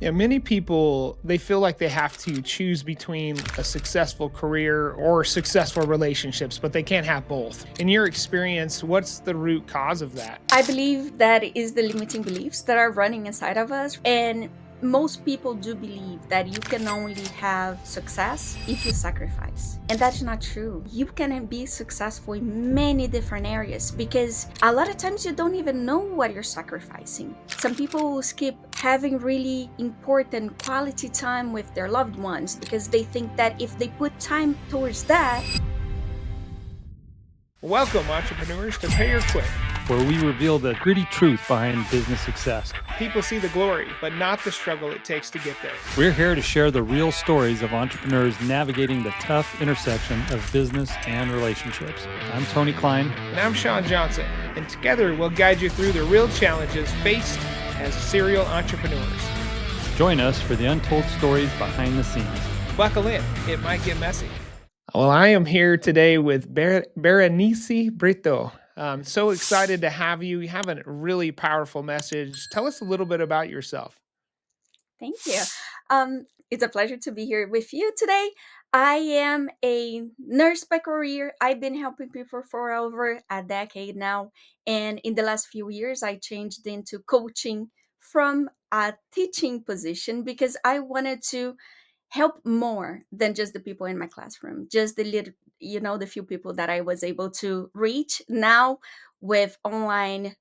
Yeah, many people they feel like they have to choose between a successful career or successful relationships, but they can't have both. In your experience, what's the root cause of that? I believe that is the limiting beliefs that are running inside of us. And most people do believe that you can only have success if you sacrifice. And that's not true. You can be successful in many different areas because a lot of times you don't even know what you're sacrificing. Some people will skip having really important quality time with their loved ones because they think that if they put time towards that. Welcome, entrepreneurs, to Pay or Quit. where we reveal the gritty truth behind business success. People see the glory, but not the struggle it takes to get there. We're here to share the real stories of entrepreneurs navigating the tough intersection of business and relationships. I'm Tony Klein. And I'm Shawn Johnson, and together we'll guide you through the real challenges faced as serial entrepreneurs. Join us for the untold stories behind the scenes. Buckle in, it might get messy. Well, I am here today with Berenice Brito. I'm so excited to have you. You have a really powerful message. Tell us a little bit about yourself. Thank you. It's a pleasure to be here with you today. I am a nurse by career. I've been helping people for over a decade now. And in the last few years, I changed into coaching from a teaching position because I wanted to help more than just the people in my classroom, just the little, the few people that I was able to reach. Now, with online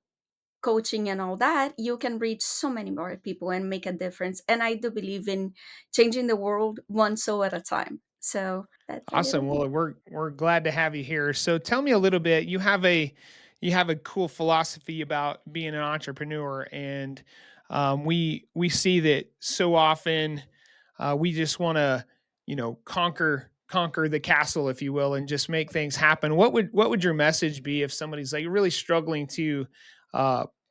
coaching and all that, you can reach so many more people and make a difference. And I do believe in changing the world one soul at a time. So that's a little Awesome. bit. Well, we're glad to have you here. So tell me a little bit. You have a cool philosophy about being an entrepreneur, and we see that so often we just want to conquer the castle, if you will, and just make things happen. What would your message be if somebody's like really struggling to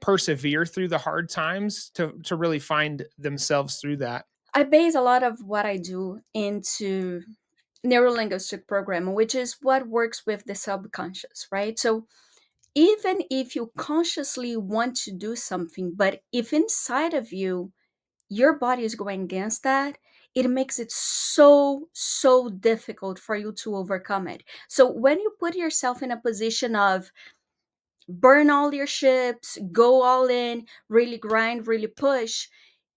persevere through the hard times to really find themselves through that? I base a lot of what I do into neurolinguistic programming, which is what works with the subconscious, right? So even if you consciously want to do something, but if inside of you your body is going against that, it makes it so difficult for you to overcome it. So when you put yourself in a position of burn all your ships, go all in, really grind, really push,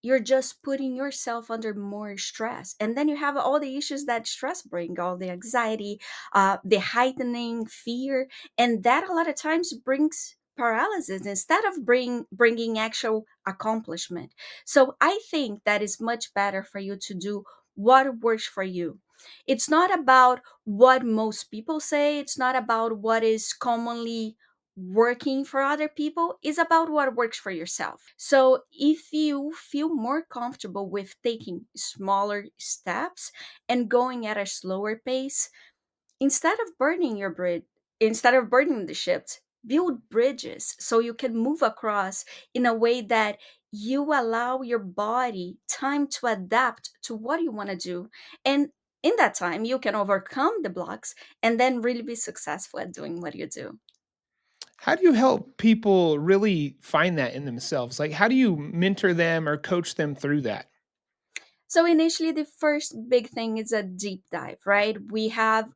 you're just putting yourself under more stress. And then you have all the issues that stress bring, all the anxiety, the heightening fear. And that a lot of times brings paralysis instead of bringing actual accomplishment. So I think that is much better for you to do what works for you. It's not about what most people say. It's not about what is commonly working for other people. Is about what works for yourself. So if you feel more comfortable with taking smaller steps and going at a slower pace, instead of burning the ships, build bridges so you can move across in a way that you allow your body time to adapt to what you want to do. And in that time, you can overcome the blocks and then really be successful at doing what you do. How do you help people really find that in themselves? Like, how do you mentor them or coach them through that? So initially, the first big thing is a deep dive, right? We have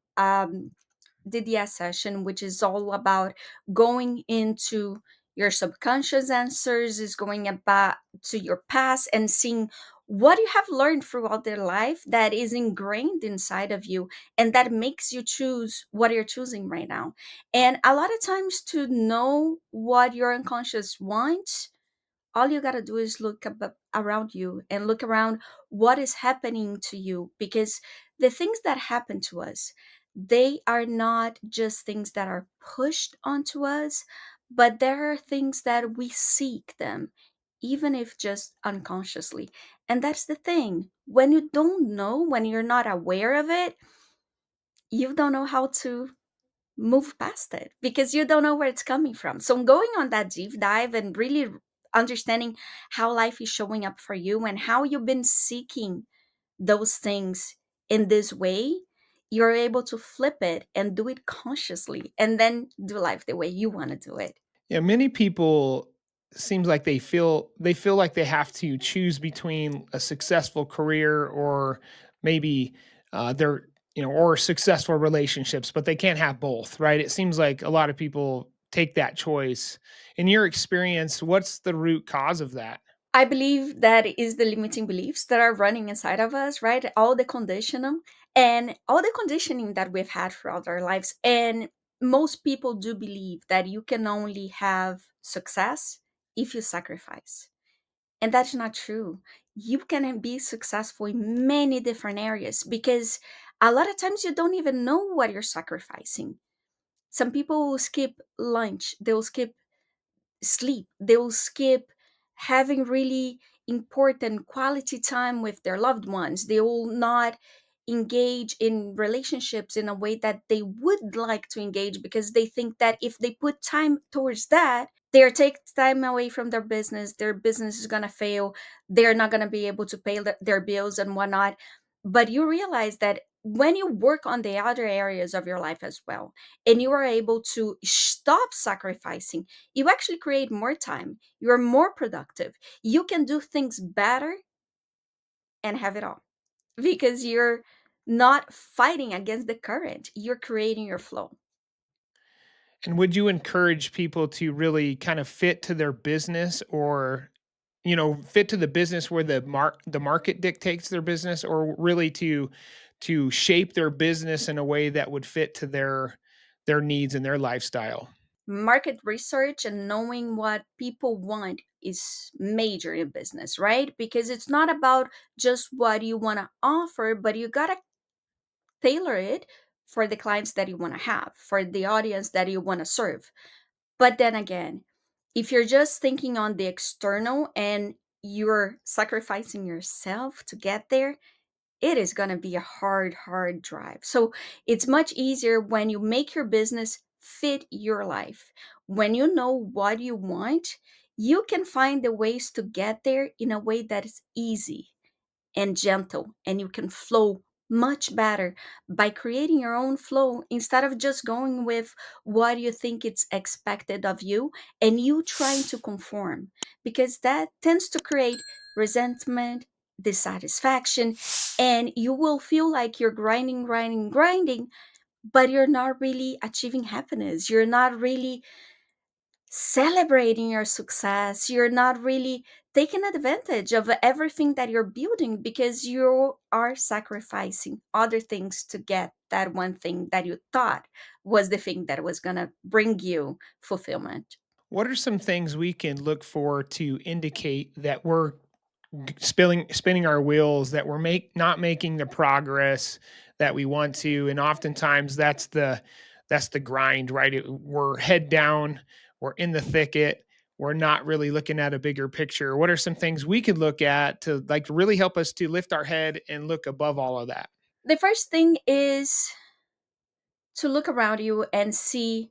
the DS session, which is all about going into your subconscious answers, is going about to your past and seeing what you have learned throughout their life that is ingrained inside of you and that makes you choose what you're choosing right now. And a lot of times to know what your unconscious wants, all you got to do is look around you and look around what is happening to you, because the things that happen to us, they are not just things that are pushed onto us, but there are things that we seek them, even if just unconsciously. And that's the thing, when you don't know, when you're not aware of it, you don't know how to move past it because you don't know where it's coming from. So going on that deep dive and really understanding how life is showing up for you and how you've been seeking those things in this way, you're able to flip it and do it consciously and then do life the way you want to do it. Yeah, many people seems like they feel like they have to choose between a successful career or maybe their or successful relationships, but they can't have both, right? It seems like a lot of people take that choice. In your experience, what's the root cause of that? I believe that is the limiting beliefs that are running inside of us, right? All the conditioning and all the conditioning that we've had throughout our lives. And most people do believe that you can only have success if you sacrifice. And that's not true. You can be successful in many different areas because a lot of times you don't even know what you're sacrificing. Some people will skip lunch, they'll skip sleep, they'll skip having really important quality time with their loved ones, they will not engage in relationships in a way that they would like to engage because they think that if they put time towards that, they're take time away from their business is going to fail, they're not going to be able to pay their bills and whatnot. But you realize that when you work on the other areas of your life as well, and you are able to stop sacrificing, you actually create more time. You're more productive. You can do things better and have it all because you're not fighting against the current. You're creating your flow. And would you encourage people to really kind of fit to their business, or fit to the business where the market dictates their business, or really to shape their business in a way that would fit to their needs and their lifestyle? Market research and knowing what people want is major in business, right? Because it's not about just what you want to offer, but you got to tailor it for the clients that you want to have, for the audience that you want to serve. But then again, if you're just thinking on the external and you're sacrificing yourself to get there, it is going to be a hard drive. So it's much easier when you make your business fit your life. When you know what you want, you can find the ways to get there in a way that is easy and gentle, and you can flow much better by creating your own flow instead of just going with what you think it's expected of you and you trying to conform, because that tends to create resentment, dissatisfaction, and you will feel like you're grinding, but you're not really achieving happiness, you're not really celebrating your success. You're not really taking advantage of everything that you're building because you are sacrificing other things to get that one thing that you thought was the thing that was going to bring you fulfillment. What are some things we can look for to indicate that we're spinning our wheels, that we're not making the progress that we want to? And oftentimes that's the grind, right? We're head down, we're in the thicket, we're not really looking at a bigger picture. What are some things we could look at to like really help us to lift our head and look above all of that? The first thing is to look around you and see,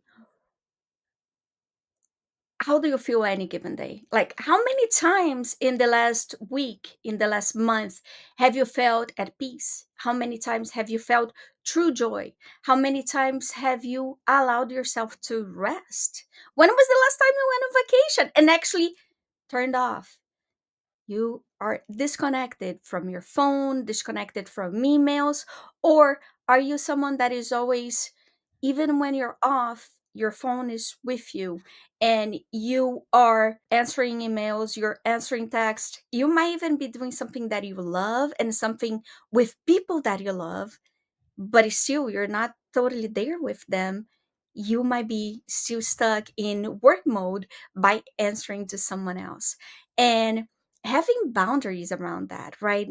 how do you feel any given day? Like, how many times in the last week, in the last month, have you felt at peace? How many times have you felt true joy? How many times have you allowed yourself to rest? When was the last time you went on vacation and actually turned off? You are disconnected from your phone, disconnected from emails, or are you someone that is always, even when you're off, your phone is with you and you are answering emails, you're answering text. You might even be doing something that you love and something with people that you love, but it's still you're not totally there with them. You might be still stuck in work mode by answering to someone else. And having boundaries around that, right?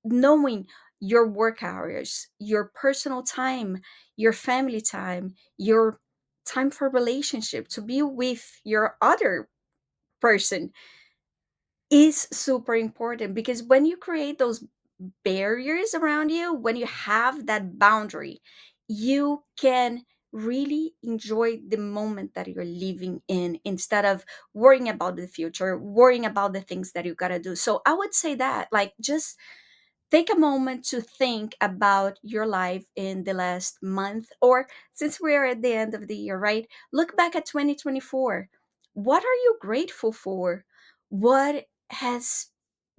Knowing your work hours, your personal time, your family time, your time for relationship, to be with your other person is super important, because when you create those barriers around you, when you have that boundary, you can really enjoy the moment that you're living in instead of worrying about the future, worrying about the things that you got to do. So I would say that, like, just take a moment to think about your life in the last month, or since we're at the end of the year, right? Look back at 2024. What are you grateful for? What has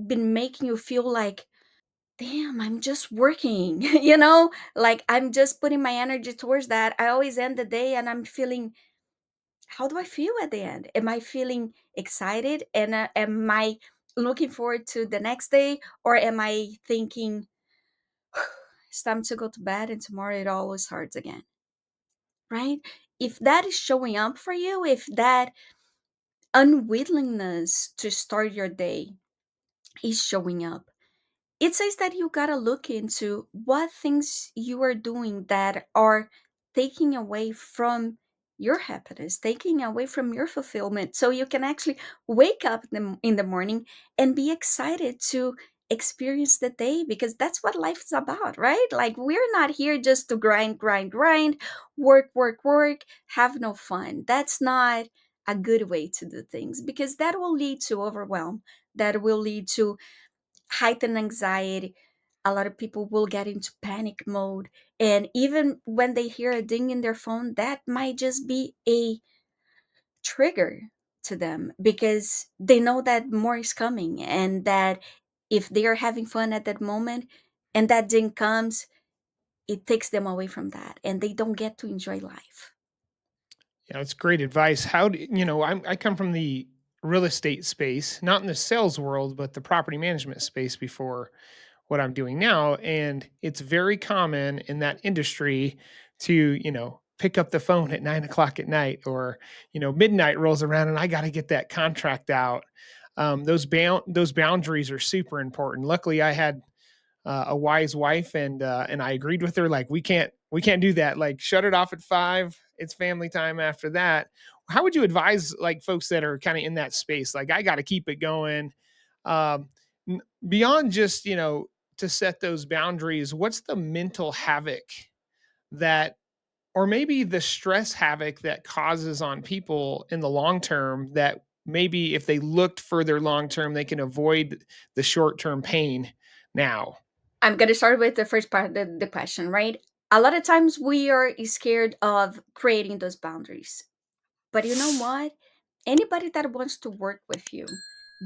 been making you feel like, damn, I'm just working, like I'm just putting my energy towards that. I always end the day and I'm feeling, how do I feel at the end? Am I feeling excited? And am I looking forward to the next day? Or am I thinking, it's time to go to bed and tomorrow it always starts again, right? If that is showing up for you, if that unwillingness to start your day is showing up, it says that you gotta look into what things you are doing that are taking away from your happiness, taking away from your fulfillment, so you can actually wake up in the morning and be excited to experience the day, because that's what life is about, right? Like, we're not here just to grind, grind, grind, work, work, work, have no fun. That's not a good way to do things, because that will lead to overwhelm, that will lead to heightened anxiety. A lot of people will get into panic mode. And even when they hear a ding in their phone, that might just be a trigger to them, because they know that more is coming, and that if they are having fun at that moment and that ding comes, it takes them away from that and they don't get to enjoy life. Yeah, it's great advice. I come from the real estate space, not in the sales world, but the property management space before what I'm doing now. And it's very common in that industry to, pick up the phone at 9 o'clock at night, or, midnight rolls around and I got to get that contract out. Those boundaries are super important. Luckily, I had a wise wife, and I agreed with her. Like, we can't do that. Like, shut it off at 5. It's family time after that. How would you advise like folks that are kind of in that space? Like, I got to keep it going. Um, Beyond just to set those boundaries. What's the mental havoc that, or maybe the stress havoc that causes on people in the long term, that maybe if they looked further long term, they can avoid the short term pain now? I'm going to start with the first part of the question, right? A lot of times we are scared of creating those boundaries. But you know what? Anybody that wants to work with you,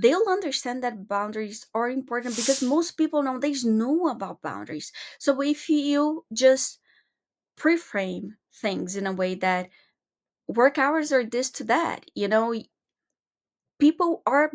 they'll understand that boundaries are important, because most people nowadays know about boundaries. So if you just pre-frame things in a way that work hours are this to that, people are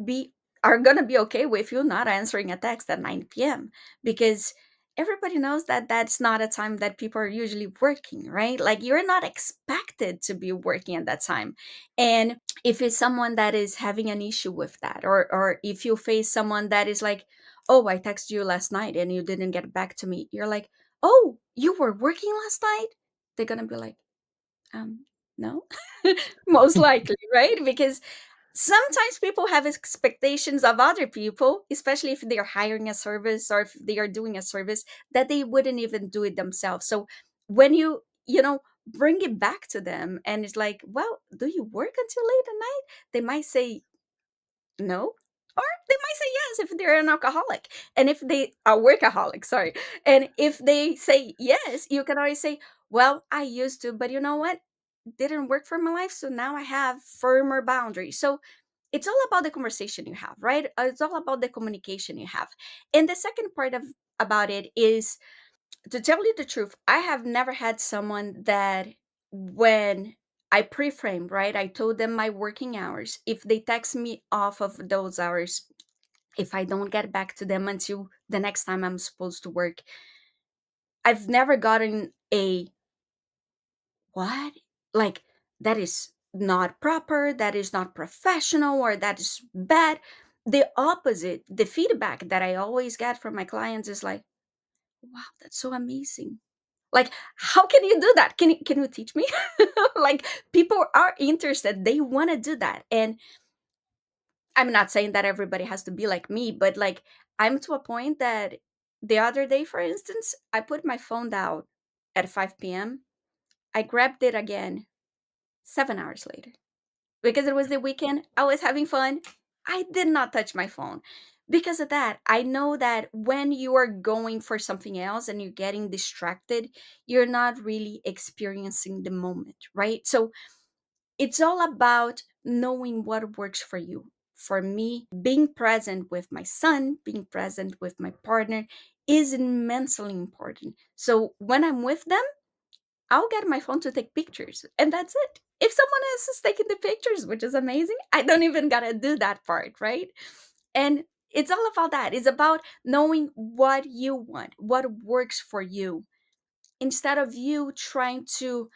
gonna be okay with you not answering a text at 9 p.m., because everybody knows that that's not a time that people are usually working, right? Like, you're not expected to be working at that time. And if it's someone that is having an issue with that, or if you face someone that is like, oh, I texted you last night and you didn't get back to me, you're like, oh, you were working last night? They're gonna be like, um no. Most likely, right? Because sometimes people have expectations of other people, especially if they are hiring a service or if they are doing a service, that they wouldn't even do it themselves. So when you bring it back to them and it's like, well, do you work until late at night? They might say no, or they might say yes if they're an alcoholic. And if they are workaholic, sorry. And if they say yes, you can always say, well, I used to, but you know what? Didn't work for my life, so now I have firmer boundaries. So it's all about the conversation you have, right? It's all about the communication you have. And the second part of about it is, to tell you the truth, I have never had someone that, when I pre-framed, right, I told them my working hours. If they text me off of those hours, if I don't get back to them until the next time I'm supposed to work, I've never gotten a what? Like, that is not proper, that is not professional, or that is bad. The opposite, the feedback that I always get from my clients is like, wow, that's so amazing. Like, how can you do that? Can you teach me? Like, people are interested. They want to do that. And I'm not saying that everybody has to be like me, but like, I'm to a point that the other day, for instance, I put my phone down at 5 p.m. I grabbed it again 7 hours later, because it was the weekend. I was having fun. I did not touch my phone. Because of that, I know that when you are going for something else and you're getting distracted, you're not really experiencing the moment, right? So it's all about knowing what works for you. For me, being present with my son, being present with my partner is immensely important. So when I'm with them, I'll get my phone to take pictures, and that's it. If someone else is taking the pictures, which is amazing, I don't even gotta do that part, right? And it's all about that. It's about knowing what you want, what works for you, instead of you trying to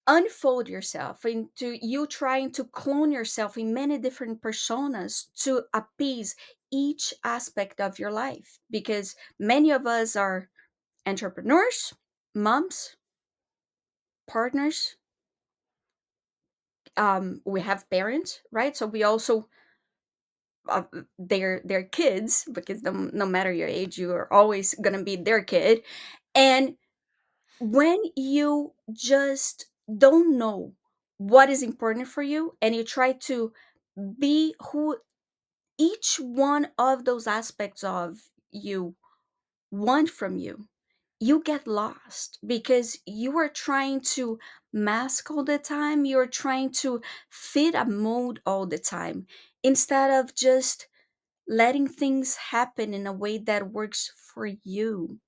unfold yourself, into you trying to clone yourself in many different personas to appease each aspect of your life. Because many of us are entrepreneurs, moms, partners, we have parents, right? So we also their kids, because no matter your age, you are always gonna be their kid. And when you just don't know what is important for you, and you try to be who each one of those aspects of you want from you, you get lost because you are trying to mask all the time. You're trying to fit a mold all the time instead of just letting things happen in a way that works for you.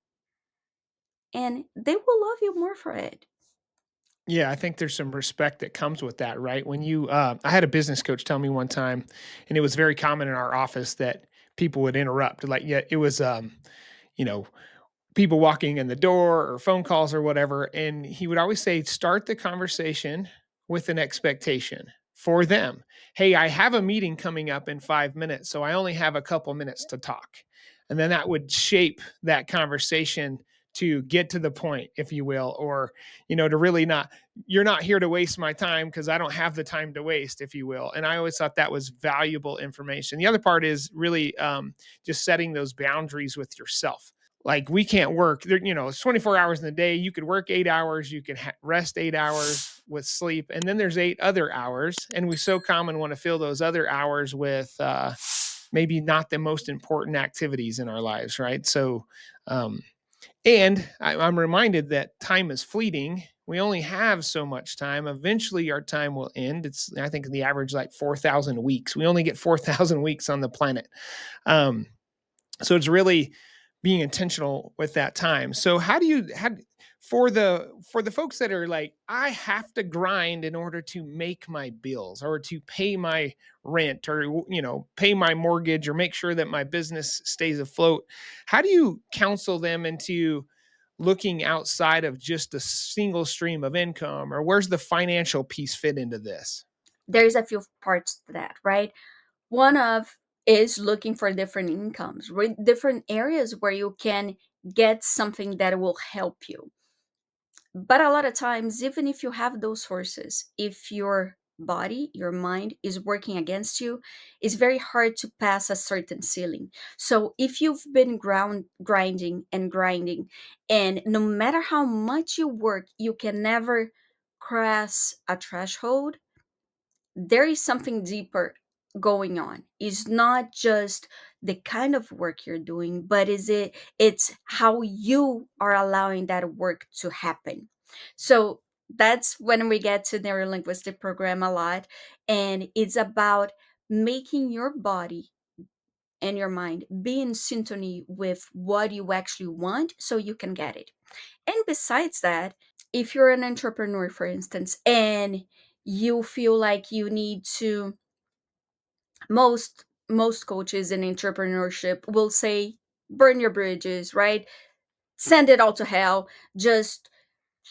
And they will love you more for it. Yeah, I think there's some respect that comes with that, right? When you, I had a business coach tell me one time, and it was very common in our office that people would interrupt. Like, yeah, it was, you know, people walking in the door or phone calls or whatever. And he would always say, start the conversation with an expectation for them. Hey, I have a meeting coming up in 5 minutes, so I only have a couple minutes to talk. And then that would shape that conversation to get to the point, if you will, or, to really not, you're not here to waste my time because I don't have the time to waste, if you will. And I always thought that was valuable information. The other part is really just setting those boundaries with yourself. Like, we can't work there, it's 24 hours in the day. You could work 8 hours, you can rest 8 hours with sleep, and then there's 8 other hours, and we so common want to fill those other hours with maybe not the most important activities in our lives, right? So and I'm reminded that time is fleeting. We only have so much time. Eventually our time will end. It's, I think, the average like 4,000 weeks. We only get 4,000 weeks on the planet. um so it's really being intentional with that time. So how do you how for the folks that are like, I have to grind in order to make my bills or to pay my rent or pay my mortgage or make sure that my business stays afloat, how do you counsel them into looking outside of just a single stream of income, or where's the financial piece fit into this? There's a few parts to that, right? One of is looking for different incomes, right? Different areas where you can get something that will help you. But a lot of times, even if you have those sources, if your body, your mind is working against you, it's very hard to pass a certain ceiling. So if you've been grinding and grinding, and no matter how much you work, you can never cross a threshold, there is something deeper going on. It's not just the kind of work you're doing, but it's how you are allowing that work to happen. So that's when we get to neurolinguistic program a lot, and it's about making your body and your mind be in synchrony with what you actually want so you can get it. And besides that, if you're an entrepreneur, for instance, and you feel like you need to, most coaches in entrepreneurship will say, burn your bridges, right? Send it all to hell. Just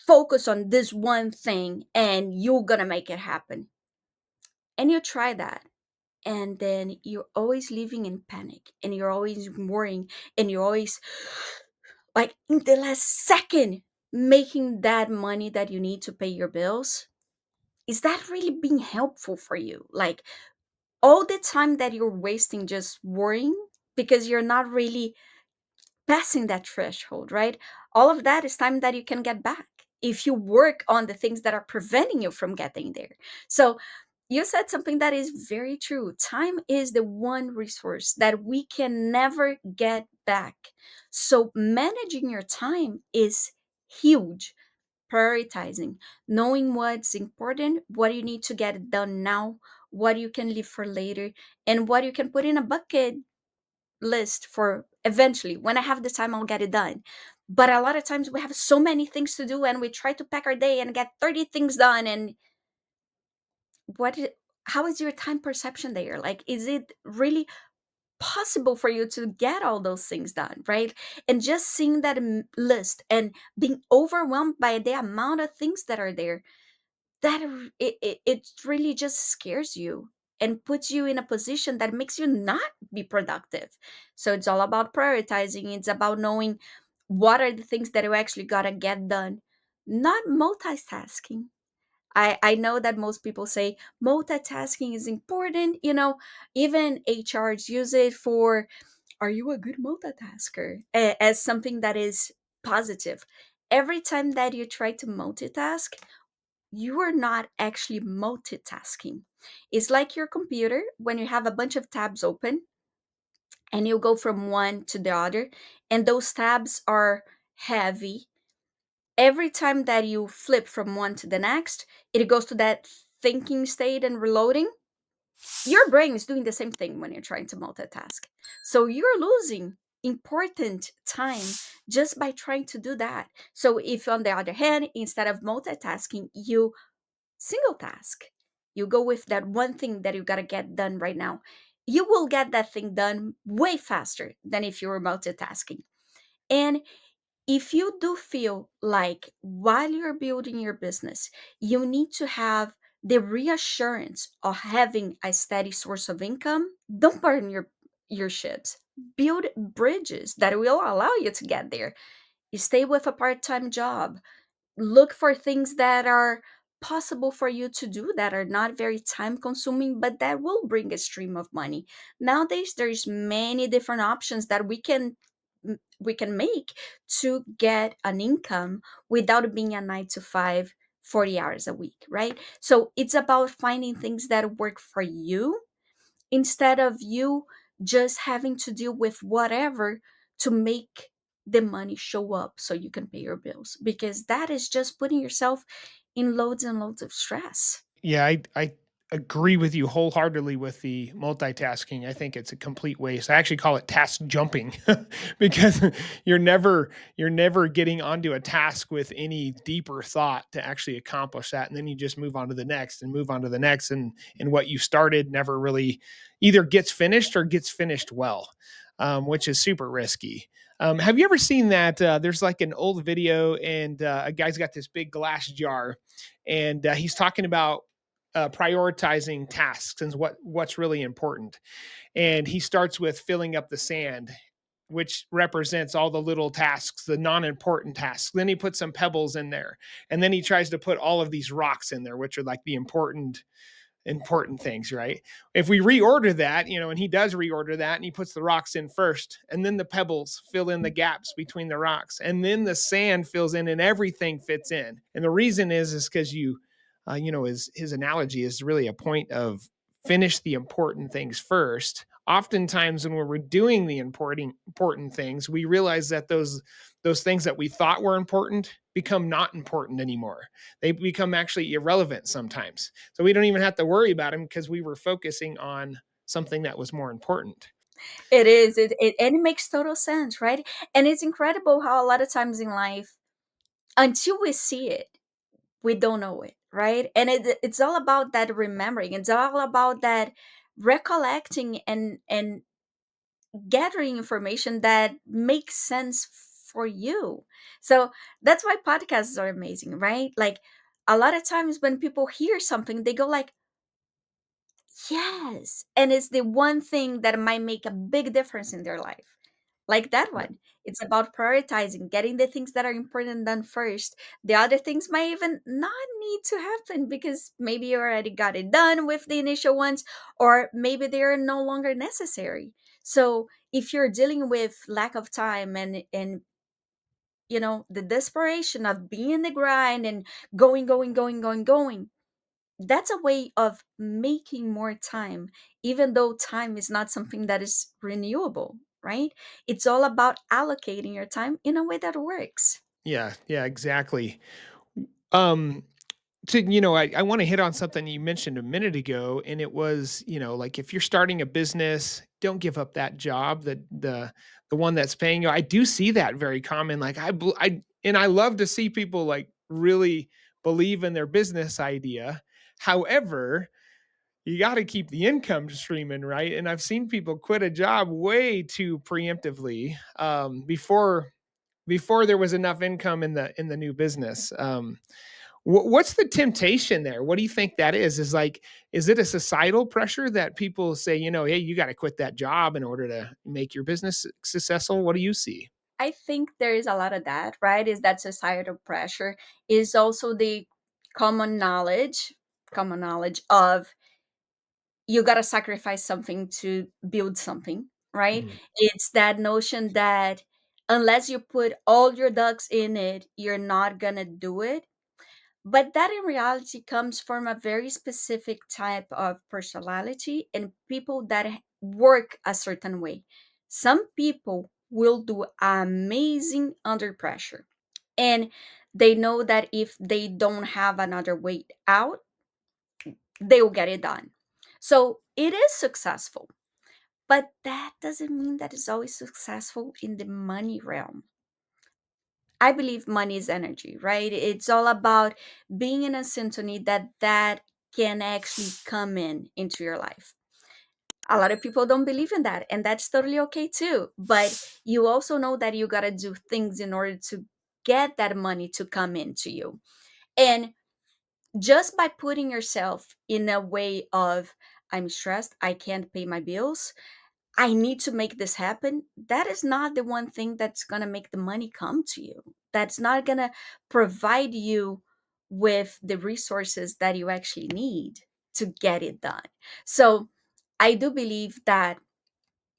focus on this one thing and you're gonna make it happen. And you try that, and then you're always living in panic, and you're always worrying, and you're always like in the last second making that money that you need to pay your bills. Is that really being helpful for you? Like, all the time that you're wasting just worrying because you're not really passing that threshold, right? All of that is time that you can get back if you work on the things that are preventing you from getting there. So you said something that is very true. Time is the one resource that we can never get back. So managing your time is huge. prioritizing, knowing what's important, what you need to get done now, what you can leave for later, and what you can put in a bucket list for eventually. When I have the time, I'll get it done. But a lot of times we have so many things to do and we try to pack our day and get 30 things done. And what is, how is your time perception there? Like, is it really possible for you to get all those things done, right? And just seeing that list and being overwhelmed by the amount of things that are there, it really just scares you and puts you in a position that makes you not be productive. So it's all about prioritizing. It's about knowing what are the things that you actually gotta get done, not multitasking. I know that most people say multitasking is important. Even HRs use it for, are you a good multitasker? As something that is positive. Every time that you try to multitask, you are not actually multitasking. It's like your computer when you have a bunch of tabs open and you go from one to the other, and those tabs are heavy. Every time that you flip from one to the next, it goes to that thinking state and reloading. Your brain is doing the same thing when you're trying to multitask. So you're losing important time just by trying to do that. So if on the other hand, instead of multitasking, you single task, you go with that one thing that you got to get done right now, you will get that thing done way faster than if you were multitasking. And if you do feel like while you're building your business, you need to have the reassurance of having a steady source of income, don't burn your ships. Build bridges that will allow you to get there. You stay with a part-time job, look for things that are possible for you to do that are not very time consuming but that will bring a stream of money. Nowadays there's many different options that we can make to get an income without being a 9 to 5, 40 hours a week, right? So it's about finding things that work for you instead of you just having to deal with whatever to make the money show up so you can pay your bills, because that is just putting yourself in loads and loads of stress. Yeah, I agree with you wholeheartedly with the multitasking. I think it's a complete waste. I actually call it task jumping because you're never getting onto a task with any deeper thought to actually accomplish that. And then you just move on to the next and move on to the next. And what you started never really either gets finished or gets finished well, which is super risky. Have you ever seen that? There's like an old video, and a guy's got this big glass jar, and he's talking about prioritizing tasks and what's really important. And he starts with filling up the sand, which represents all the little tasks, the non-important tasks. Then he puts some pebbles in there, and then he tries to put all of these rocks in there, which are like the important things, right? If we reorder that, and he does reorder that, and he puts the rocks in first, and then the pebbles fill in the gaps between the rocks, and then the sand fills in, and everything fits in. And the reason is because his analogy is really a point of finish the important things first. Oftentimes, when we're doing the important things, we realize that those things that we thought were important become not important anymore. They become actually irrelevant sometimes. So we don't even have to worry about them because we were focusing on something that was more important. It is and it makes total sense, right? And it's incredible how a lot of times in life, until we see it, we don't know it, right? And it's all about that remembering. It's all about that recollecting and gathering information that makes sense for you. So that's why podcasts are amazing, right? Like, a lot of times when people hear something, they go like, yes, and it's the one thing that might make a big difference in their life. Like that Yeah. one, it's about prioritizing, getting the things that are important done first. The other things might even not need to happen because maybe you already got it done with the initial ones, or maybe they're no longer necessary. So if you're dealing with lack of time and the desperation of being in the grind and going, going, going, going, going, that's a way of making more time, even though time is not something that is renewable, right? It's all about allocating your time in a way that works. Yeah, yeah, exactly. Um, I want to hit on something you mentioned a minute ago, and it was, like if you're starting a business, don't give up that job, the one that's paying you. I do see that very common. Like I love to see people like really believe in their business idea. However, you got to keep the income streaming, right? And I've seen people quit a job way too preemptively, before there was enough income in the new business. What's the temptation there? What do you think that is? Is it a societal pressure that people say, hey, you got to quit that job in order to make your business successful? What do you see? I think there is a lot of that, right? Is that societal pressure is also the common knowledge, common knowledge of you got to sacrifice something to build something, right? Mm. It's that notion that unless you put all your ducks in it, you're not going to do it. But that in reality comes from a very specific type of personality and people that work a certain way. Some people will do amazing under pressure, and they know that if they don't have another way out, they will get it done. So it is successful, but that doesn't mean that it's always successful in the money realm. I believe money is energy, right? It's all about being in a symphony that can actually come in into your life. A lot of people don't believe in that, and that's totally okay too. But you also know that you got to do things in order to get that money to come into you. And just by putting yourself in a way of, I'm stressed, I can't pay my bills, I need to make this happen, that is not the one thing that's going to make the money come to you. That's not going to provide you with the resources that you actually need to get it done. So I do believe that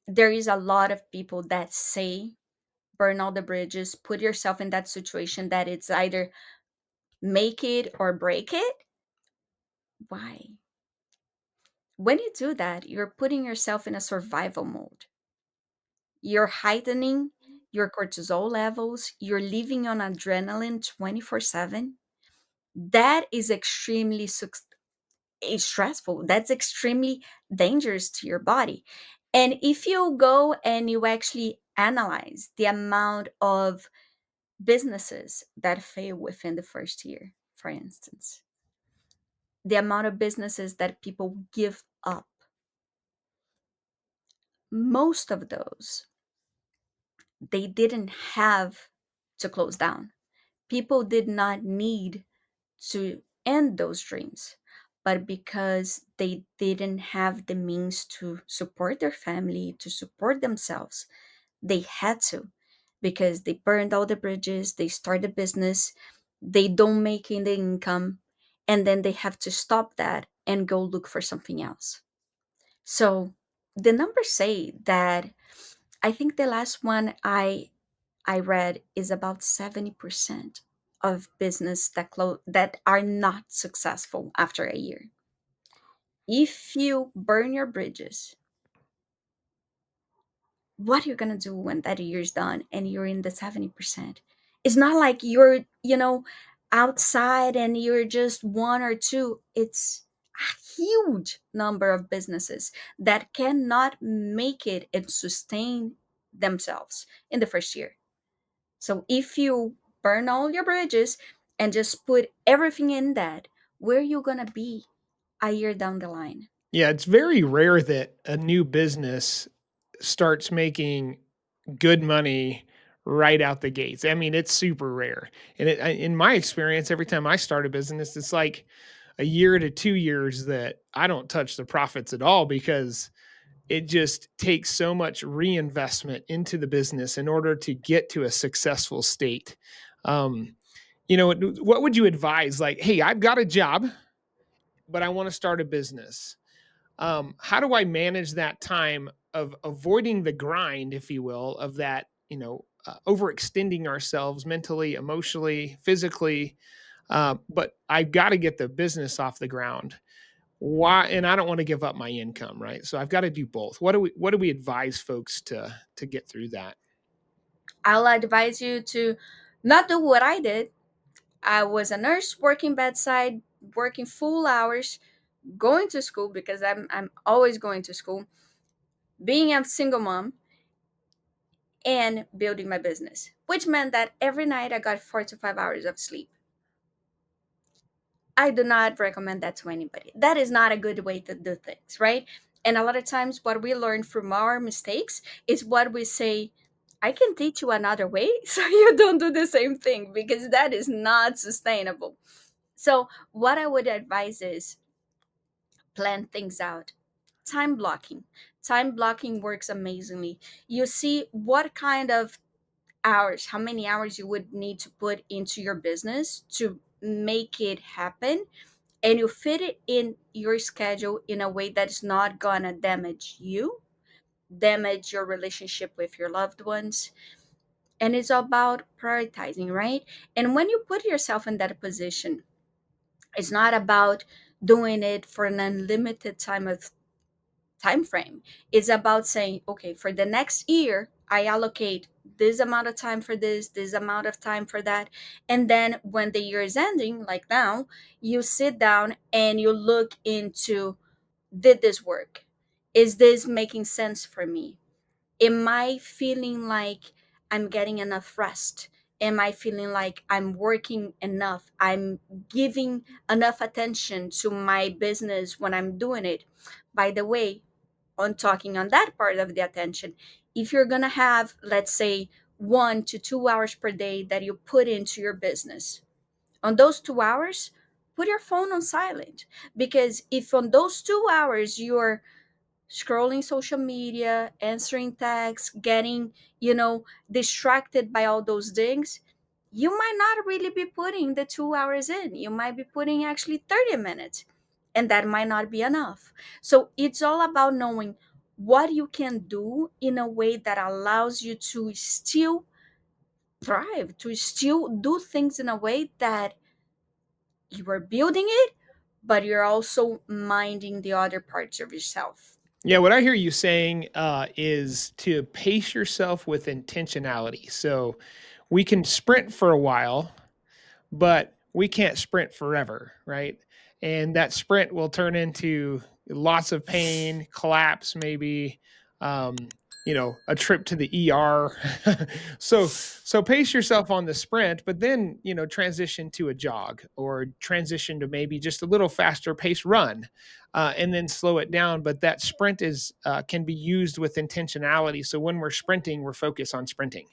there is a lot of people that say, burn all the bridges, put yourself in that situation that it's either make it or break it. Why? When you do that, you're putting yourself in a survival mode. You're heightening your cortisol levels, you're living on adrenaline 24/7. That is extremely stressful. That's extremely dangerous to your body. And if you go and you actually analyze the amount of businesses that fail within the first year, for instance, the amount of businesses that people give up, most of those, they didn't have to close down. People did not need to end those dreams, but because they didn't have the means to support their family, to support themselves, they had to, because they burned all the bridges, they start a business, they don't make any income, and then they have to stop that and go look for something else. So the numbers say that, I think the last one I read is about 70% of business that are not successful after a year. If you burn your bridges, what are you going to do when that year's done and you're in the 70%? It's not like you're, outside and you're just one or two. It's a huge number of businesses that cannot make it and sustain themselves in the first year. So if you burn all your bridges and just put everything in that, where are you gonna be a year down the line? Yeah, it's very rare that a new business starts making good money right out the gates. I mean, it's super rare. And in my experience, every time I start a business, it's like a year to 2 years that I don't touch the profits at all because it just takes so much reinvestment into the business in order to get to a successful state. Um, what would you advise? Like, hey, I've got a job, but I want to start a business. How do I manage that time of avoiding the grind, if you will, of that, overextending ourselves mentally, emotionally, physically? But I've got to get the business off the ground. Why? And I don't want to give up my income, right? So I've got to do both. What do we advise folks to get through that? I'll advise you to not do what I did. I was a nurse working bedside, working full hours, going to school because I'm always going to school, being a single mom, and building my business, which meant that every night I got 4 to 5 hours of sleep. I do not recommend that to anybody. That is not a good way to do things, right? And a lot of times, what we learn from our mistakes is what we say, I can teach you another way so you don't do the same thing, because that is not sustainable. So, what I would advise is plan things out. Time blocking. Time blocking works amazingly. You see what kind of hours, how many hours you would need to put into your business to make it happen, and you fit it in your schedule in a way that's not gonna damage you, damage your relationship with your loved ones. And it's about prioritizing, right? And when you put yourself in that position, it's not about doing it for an unlimited time frame. It's about saying, okay, for the next year, I allocate this amount of time for this amount of time for that. And then when the year is ending, like now, you sit down and you look into, did this work? Is this making sense for me? Am I feeling like I'm getting enough rest? Am I feeling like I'm working enough? I'm giving enough attention to my business when I'm doing it. By the way, on talking on that part of the attention, if you're going to have, let's say, 1 to 2 hours per day that you put into your business, on those 2 hours, put your phone on silent. Because if on those 2 hours you're scrolling social media, answering texts, getting, distracted by all those things, you might not really be putting the 2 hours in. You might be putting actually 30 minutes, and that might not be enough. So it's all about knowing what you can do in a way that allows you to still thrive, to still do things in a way that you are building it, but you're also minding the other parts of yourself. Yeah, what I hear you saying is to pace yourself with intentionality. So we can sprint for a while, but we can't sprint forever, right? And that sprint will turn into lots of pain, collapse, maybe, a trip to the ER. so pace yourself on the sprint, but then transition to a jog or transition to maybe just a little faster pace run, and then slow it down. But that sprint is can be used with intentionality. So when we're sprinting, we're focused on sprinting,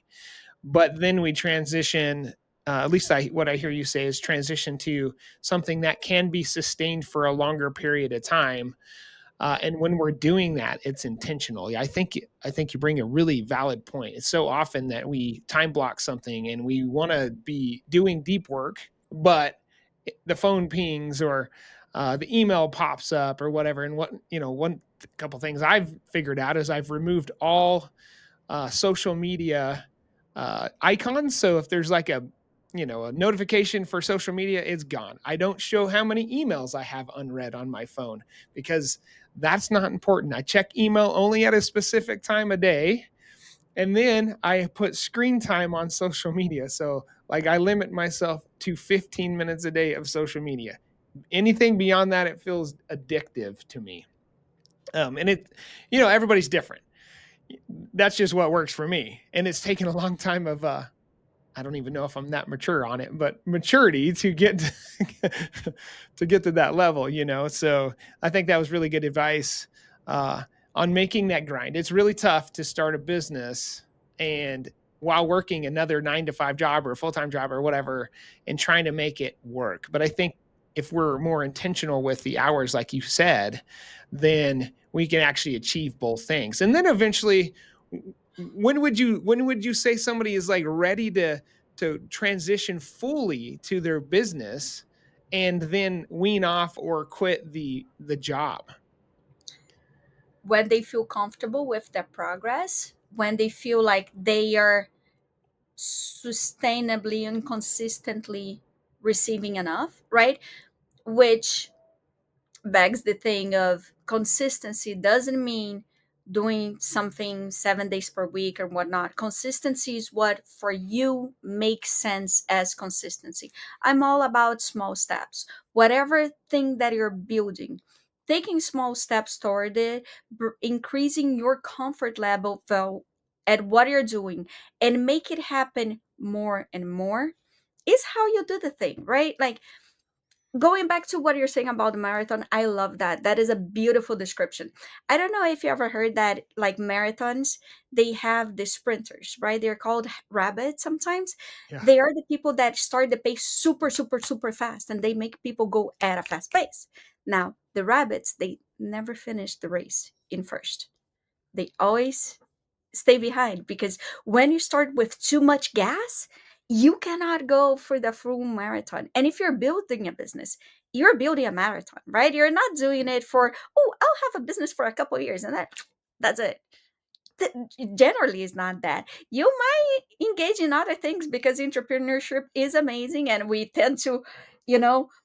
but then we transition, at least what I hear you say is transition to something that can be sustained for a longer period of time. And when we're doing that, it's intentional. Yeah, I think you bring a really valid point. It's so often that we time block something and we want to be doing deep work, but the phone pings or the email pops up or whatever. And one couple things I've figured out is I've removed all social media icons. So if there's like a notification for social media, it's gone. I don't show how many emails I have unread on my phone because that's not important. I check email only at a specific time of day. And then I put screen time on social media. So like I limit myself to 15 minutes a day of social media. Anything beyond that, it feels addictive to me. And everybody's different. That's just what works for me. And it's taken a long time of I don't even know if I'm that mature on it, but maturity to get to get to that level. So I think that was really good advice uh, on making that grind. It's really tough to start a business and while working another 9 to 5 job or a full-time job or whatever and trying to make it work. But I think if we're more intentional with the hours, like you said, then we can actually achieve both things. And then eventually, when would you say somebody is like ready to transition fully to their business and then wean off or quit the job? When they feel comfortable with their progress, when they feel like they are sustainably and consistently receiving enough, right? Which begs the thing of consistency doesn't mean doing something 7 days per week or whatnot. Consistency is what for you makes sense as consistency. I'm all about small steps. Whatever thing that you're building, taking small steps toward it, increasing your comfort level at what you're doing, and make it happen more and more is how you do the thing, right? Like, going back to what you're saying about the marathon, I love that. That is a beautiful description. I don't know if you ever heard that, like, marathons, they have the sprinters, right? They're called rabbits sometimes. Yeah. They are the people that start the pace super, super, super fast, and they make people go at a fast pace. Now, the rabbits, they never finish the race in first. They always stay behind, because when you start with too much gas, you cannot go for the full marathon. And if you're building a business, you're building a marathon, right? You're not doing it for, oh, I'll have a business for a couple of years and that's it. Generally is not that. You might engage in other things, because entrepreneurship is amazing, and we tend to,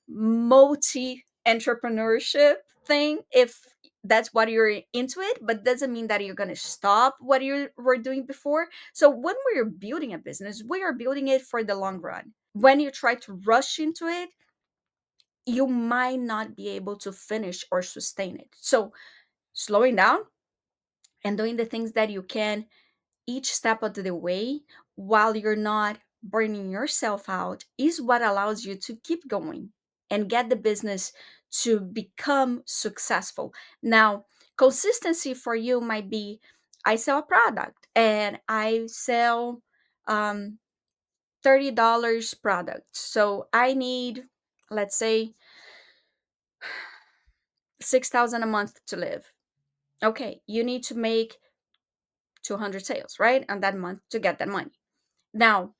multi entrepreneurship thing, if that's what you're into it, but doesn't mean that you're going to stop what you were doing before. So when we're building a business, we are building it for the long run. When you try to rush into it, you might not be able to finish or sustain it. So slowing down and doing the things that you can each step of the way, while you're not burning yourself out, is what allows you to keep going and get the business to become successful. Now, consistency for you might be, I sell a product and I sell um, $30 product. So I need, let's say, 6,000 a month to live. Okay, you need to make 200 sales, right? On that month to get that money. Now,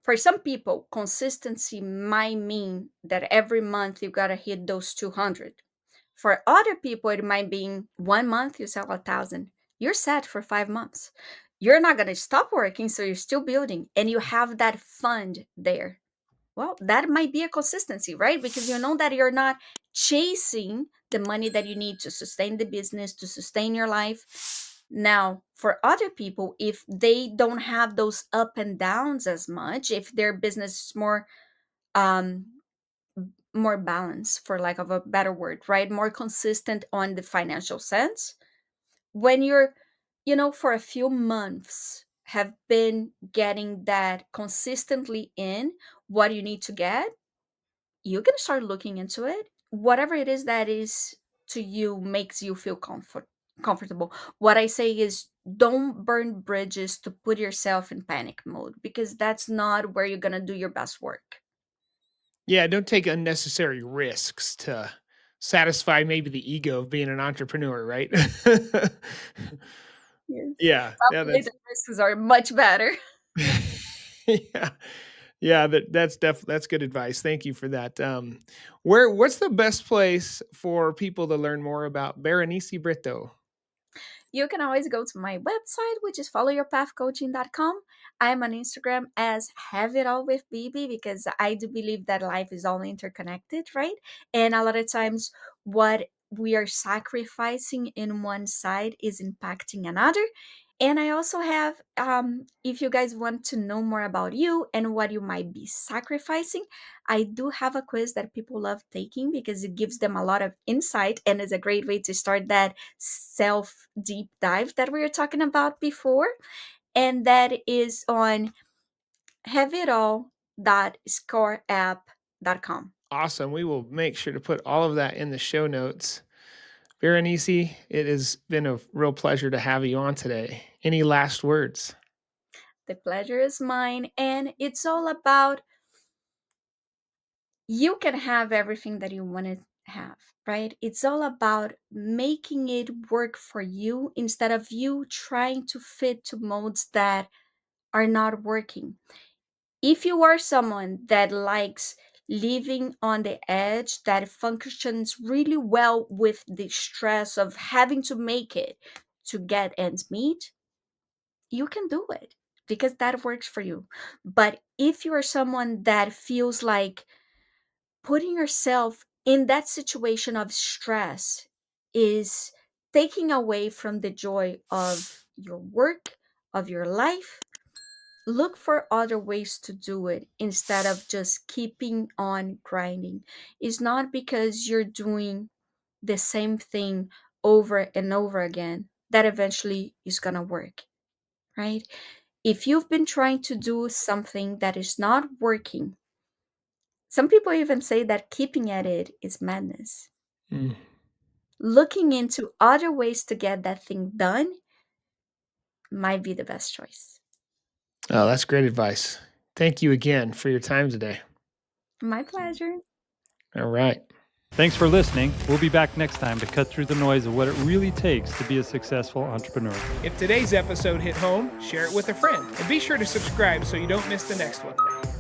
for some people, consistency might mean that every month you gotta hit those 200. For other people, it might be 1 month you sell 1,000. You're set for 5 months. You're not gonna stop working, so you're still building, and you have that fund there. Well, that might be a consistency, right? Because you know that you're not chasing the money that you need to sustain the business, to sustain your life. Now, for other people, if they don't have those up and downs as much, if their business is um more balanced, for lack of a better word, right? More consistent on the financial sense, when you're, for a few months have been getting that consistently in what you need to get, you can start looking into it. Whatever it is that is to you makes you feel comfortable. What I say is, don't burn bridges to put yourself in panic mode, because that's not where you're going to do your best work. Yeah, don't take unnecessary risks to satisfy maybe the ego of being an entrepreneur, right? Yes. Yeah, yeah, Calculated that's risks are much better. yeah. Yeah, that's good advice. Thank you for that. What's the best place for people to learn more about Berenice Brito? You can always go to my website, which is followyourpathcoaching.com. I'm on Instagram as Have It All with BB, because I do believe that life is all interconnected, right? And a lot of times, what we are sacrificing in one side is impacting another. And I also have, if you guys want to know more about you and what you might be sacrificing, I do have a quiz that people love taking, because it gives them a lot of insight and is a great way to start that self deep dive that we were talking about before. And that is on haveitall.scoreapp.com. Awesome. We will make sure to put all of that in the show notes. Berenice, it has been a real pleasure to have you on today. Any last words? The pleasure is mine. And it's all about, you can have everything that you want to have, right? It's all about making it work for you, instead of you trying to fit to modes that are not working. If you are someone that likes living on the edge, that functions really well with the stress of having to make it to get ends meet, you can do it, because that works for you. But if you are someone that feels like putting yourself in that situation of stress is taking away from the joy of your work, of your life, look for other ways to do it instead of just keeping on grinding. It's not because you're doing the same thing over and over again that eventually is going to work, right? If you've been trying to do something that is not working, some people even say that keeping at it is madness. Mm. Looking into other ways to get that thing done might be the best choice. Oh, that's great advice. Thank you again for your time today. My pleasure. All right. Thanks for listening. We'll be back next time to cut through the noise of what it really takes to be a successful entrepreneur. If today's episode hit home, share it with a friend and be sure to subscribe so you don't miss the next one.